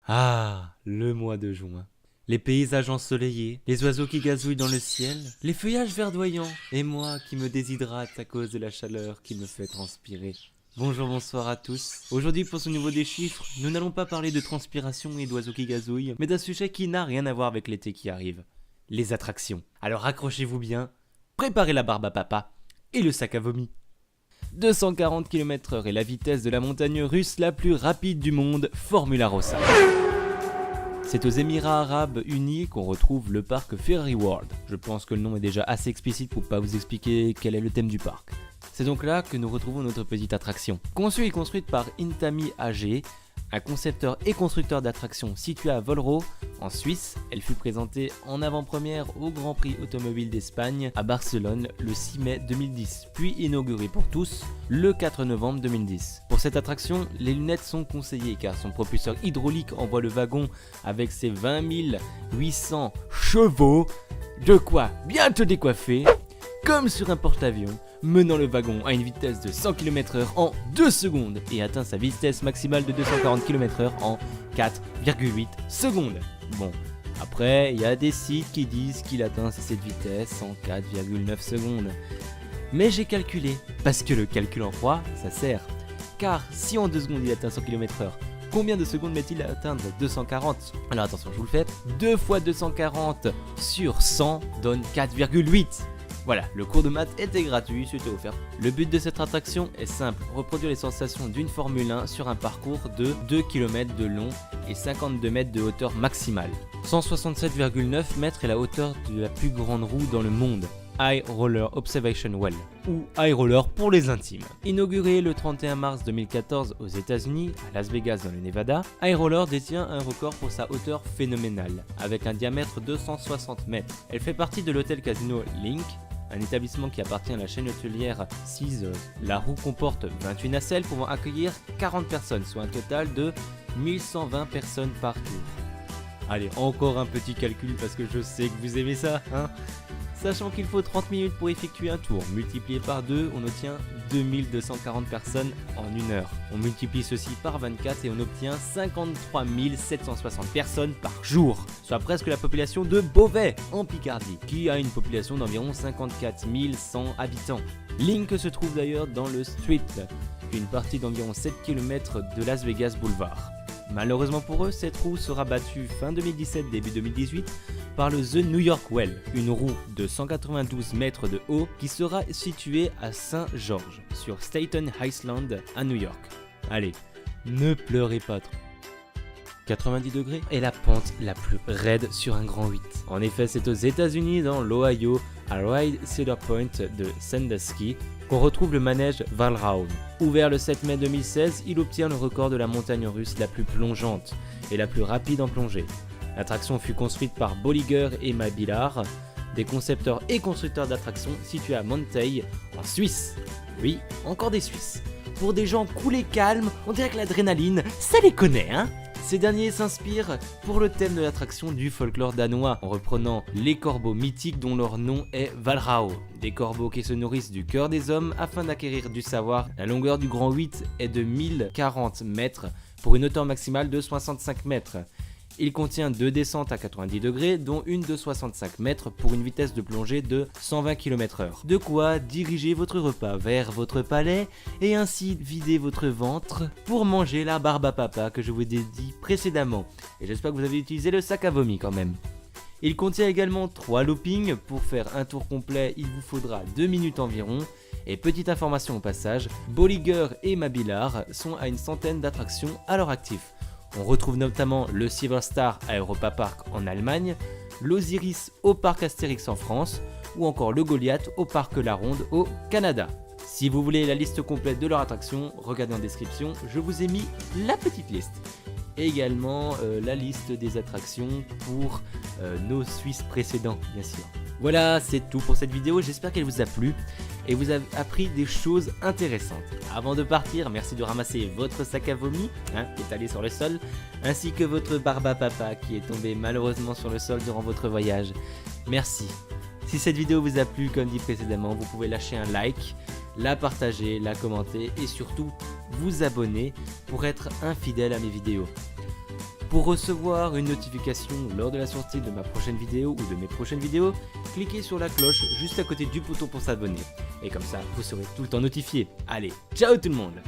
Ah, le mois de juin. Les paysages ensoleillés, les oiseaux qui gazouillent dans le ciel, les feuillages verdoyants, et moi qui me déshydrate à cause de la chaleur qui me fait transpirer. Bonjour, bonsoir à tous. Aujourd'hui, pour ce nouveau des chiffres, nous n'allons pas parler de transpiration et d'oiseaux qui gazouillent, mais d'un sujet qui n'a rien à voir avec l'été qui arrive. Les attractions. Alors accrochez-vous bien, préparez la barbe à papa et le sac à vomi. 240 km/h est la vitesse de la montagne russe la plus rapide du monde, Formula Rossa. C'est aux Émirats Arabes Unis qu'on retrouve le parc Ferrari World. Je pense que le nom est déjà assez explicite pour pas vous expliquer quel est le thème du parc. C'est donc là que nous retrouvons notre petite attraction. Conçue et construite par Intami AG, un concepteur et constructeur d'attractions situé à Volro, en Suisse, elle fut présentée en avant-première au Grand Prix automobile d'Espagne à Barcelone le 6 mai 2010, puis inaugurée pour tous le 4 novembre 2010. Pour cette attraction, les lunettes sont conseillées car son propulseur hydraulique envoie le wagon avec ses 20 800 chevaux, de quoi bien te décoiffer, comme sur un porte-avions, menant le wagon à une vitesse de 100 km/h en 2 secondes et atteint sa vitesse maximale de 240 km/h en 4,8 secondes. Bon, après, il y a des sites qui disent qu'il atteint cette vitesse en 4,9 secondes. Mais j'ai calculé, parce que le calcul en froid, ça sert. Car si en 2 secondes il atteint 100 km/h, combien de secondes met-il à atteindre 240 ? Alors attention, je vous le fais. 2 fois 240 sur 100 donne 4,8. Voilà, le cours de maths était gratuit, c'était offert. Le but de cette attraction est simple, reproduire les sensations d'une Formule 1 sur un parcours de 2 km de long et 52 mètres de hauteur maximale. 167,9 mètres est la hauteur de la plus grande roue dans le monde. High Roller Observation Well, ou High Roller pour les intimes. Inaugurée le 31 mars 2014 aux États-Unis, à Las Vegas dans le Nevada, High Roller détient un record pour sa hauteur phénoménale, avec un diamètre de 260 mètres. Elle fait partie de l'hôtel casino Link, un établissement qui appartient à la chaîne hôtelière Caesars. La roue comporte 28 nacelles pouvant accueillir 40 personnes, soit un total de 1120 personnes par tour. Allez, encore un petit calcul parce que je sais que vous aimez ça, hein. Sachant qu'il faut 30 minutes pour effectuer un tour, multiplié par 2, on obtient 2240 personnes en 1 heure. On multiplie ceci par 24 et on obtient 53 760 personnes par jour, soit presque la population de Beauvais, en Picardie, qui a une population d'environ 54 100 habitants. Link se trouve d'ailleurs dans le Street, une partie d'environ 7 km de Las Vegas Boulevard. Malheureusement pour eux, cette roue sera battue fin 2017, début 2018 par le The New York Well, une roue de 192 mètres de haut qui sera située à Saint-Georges, sur Staten Island à New York. Allez, ne pleurez pas trop. 90 degrés est la pente la plus raide sur un grand 8. En effet, c'est aux États-Unis, dans l'Ohio, à Ride Cedar Point de Sandusky, qu'on retrouve le manège Valraun. Ouvert le 7 mai 2016, il obtient le record de la montagne russe la plus plongeante et la plus rapide en plongée. L'attraction fut construite par Bolliger et Mabillard, des concepteurs et constructeurs d'attractions situés à Monteil, en Suisse. Oui, encore des Suisses. Pour des gens cool et calmes, on dirait que l'adrénaline, ça les connaît, hein. Ces derniers s'inspirent pour le thème de l'attraction du folklore danois, en reprenant les corbeaux mythiques dont leur nom est Valrao. Des corbeaux qui se nourrissent du cœur des hommes afin d'acquérir du savoir. La longueur du grand 8 est de 1040 mètres pour une hauteur maximale de 65 mètres. Il contient 2 descentes à 90 degrés, dont une de 65 mètres pour une vitesse de plongée de 120 km/h. De quoi diriger votre repas vers votre palais et ainsi vider votre ventre pour manger la barbe à papa que je vous ai dit précédemment. Et j'espère que vous avez utilisé le sac à vomi quand même. Il contient également 3 loopings. Pour faire un tour complet, il vous faudra 2 minutes environ. Et petite information au passage, Bolliger et Mabillard sont à une centaine d'attractions à leur actif. On retrouve notamment le Silver Star à Europa Park en Allemagne, l'Osiris au parc Astérix en France ou encore le Goliath au parc La Ronde au Canada. Si vous voulez la liste complète de leurs attractions, regardez en description, je vous ai mis la petite liste. Et également la liste des attractions pour nos Suisses précédents, bien sûr. Voilà, c'est tout pour cette vidéo, j'espère qu'elle vous a plu et vous avez appris des choses intéressantes. Avant de partir, merci de ramasser votre sac à vomi, étalé sur le sol, ainsi que votre barbe à papa qui est tombée malheureusement sur le sol durant votre voyage. Merci. Si cette vidéo vous a plu, comme dit précédemment, vous pouvez lâcher un like, la partager, la commenter et surtout vous abonner pour être infidèle à mes vidéos. Pour recevoir une notification lors de la sortie de ma prochaine vidéo ou de mes prochaines vidéos, cliquez sur la cloche juste à côté du bouton pour s'abonner. Et comme ça, vous serez tout le temps notifié. Allez, ciao tout le monde!